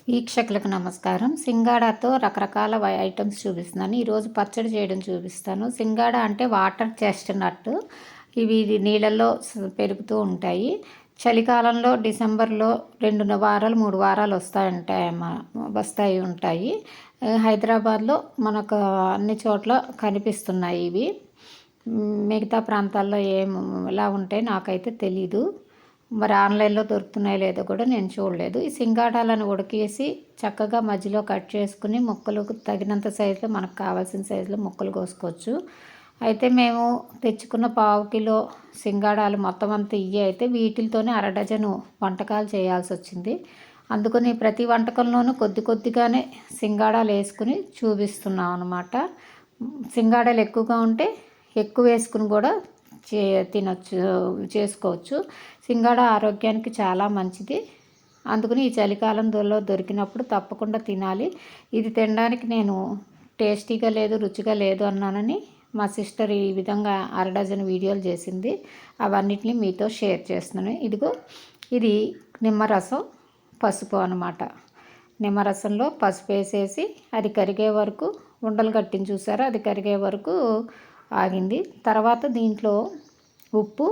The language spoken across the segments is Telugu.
వీక్షకులకు నమస్కారం. సింగాడాతో రకరకాల ఐటమ్స్ చూపిస్తున్నాను. ఈరోజు పచ్చడి చేయడం చూపిస్తాను. సింగాడా అంటే వాటర్ చెస్ట్‌నట్. ఇవి నీళ్ళల్లో పెరుగుతూ ఉంటాయి. చలికాలంలో డిసెంబర్‌లో 2 వారాలు, 3 వారాలు వస్తాయి ఉంటాయి. హైదరాబాద్‌లో మనకు అన్ని చోట్ల కనిపిస్తున్నాయి ఇవి. మిగతా ప్రాంతాల్లో ఎలా ఉంటాయో నాకైతే తెలీదు. మరి ఆన్లైన్లో దొరుకుతున్నాయో లేదో కూడా నేను చూడలేదు. ఈ సింగాడాలను ఉడకేసి చక్కగా మధ్యలో కట్ చేసుకుని ముక్కలకు తగినంత సైజులో మనకు కావాల్సిన సైజులో ముక్కలు కోసుకోవచ్చు. అయితే మేము తెచ్చుకున్న పావు కిలో సింగాడాలు మొత్తం అంతా అయితే వీటితోనే అరడజను వంటకాలు చేయాల్సి వచ్చింది. అందుకని ప్రతి వంటకంలోనూ కొద్ది కొద్దిగానే సింగాడాలు వేసుకుని చూపిస్తున్నాం అన్నమాట. సింగాడాలు ఎక్కువగా ఉంటే ఎక్కువ వేసుకుని కూడా చేసుకోవచ్చు. సింగాడా ఆరోగ్యానికి చాలా మంచిది. అందుకని ఈ చలికాలంలో దొరికినప్పుడు తప్పకుండా తినాలి. ఇది తినడానికి నేను టేస్టీగా లేదు, రుచిగా లేదు అన్నానని మా సిస్టర్ ఈ విధంగా అరడజన్ వీడియోలు చేసింది. అవన్నిటిని మీతో షేర్ చేస్తున్నాను. ఇది నిమ్మరసం, పసుపు అన్నమాట. నిమ్మరసంలో పసుపు వేసేసి అది కరిగే వరకు ఉండలు కట్టిన చూసారా, అది కరిగే వరకు ఆగింది. తర్వాత దీంట్లో ఉప్పు,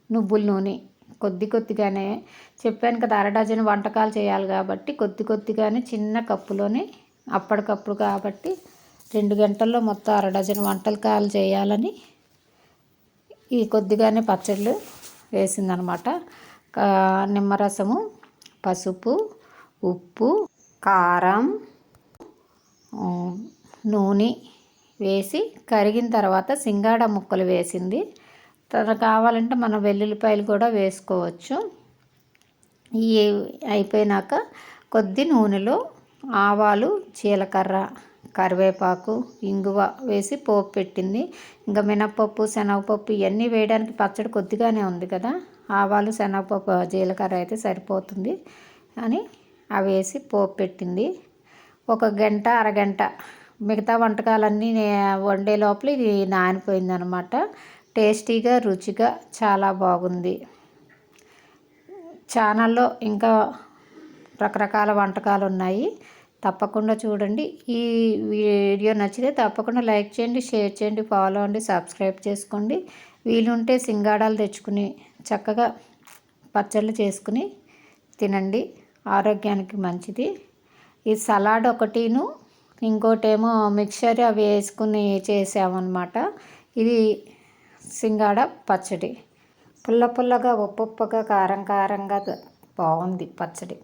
నువ్వుల నూనె కొద్దిగానే చెప్పాను కదా, అరడజన్ వంటకాలు చేయాలి కాబట్టి కొద్దిగానే చిన్న కప్పులోనే అప్పటికప్పుడు కాబట్టి 2 గంటల్లో మొత్తం అరడజన్ వంటకాలు చేయాలని ఈ కొద్దిగానే పచ్చళ్ళు వేసిందనమాట. నిమ్మరసము, పసుపు, ఉప్పు, కారం, నూనె వేసి కరిగిన తర్వాత సింగాడా ముక్కలు వేసింది. కావాలంటే మనం వెల్లుల్లిపాయలు కూడా వేసుకోవచ్చు. ఇవి అయిపోయినాక కొద్ది నూనెలో ఆవాలు, జీలకర్ర, కరివేపాకు, ఇంగువ వేసి పోపు పెట్టింది. ఇంకా మినప్పప్పు, శనగపప్పు ఇవన్నీ వేయడానికి పచ్చడి కొద్దిగానే ఉంది కదా, ఆవాలు, శనగపప్పు, జీలకర్ర అయితే సరిపోతుంది అని అవి వేసి పోపు పెట్టింది. 1 గంట, అరగంట మిగతా వంటకాలన్నీ వండే లోపల ఇది నానిపోయిందనమాట. టేస్టీగా, రుచిగా చాలా బాగుంది. ఛానల్లో ఇంకా రకరకాల వంటకాలు ఉన్నాయి, తప్పకుండా చూడండి. ఈ వీడియో నచ్చితే తప్పకుండా లైక్ చేయండి, షేర్ చేయండి, ఫాలో అవ్వండి, సబ్స్క్రైబ్ చేసుకోండి. వీలుంటే సింగాడాలు తెచ్చుకుని చక్కగా పచ్చళ్ళు చేసుకుని తినండి, ఆరోగ్యానికి మంచిది. ఈ సలాడ్ ఒకటిను, ఇంకోటేమో మిక్చర్ అవి వేసుకుని చేసామన్నమాట. ఇది సింగాడా పచ్చడి. పుల్లగా, ఉప్పుగా, కారంగా బాగుంది పచ్చడి.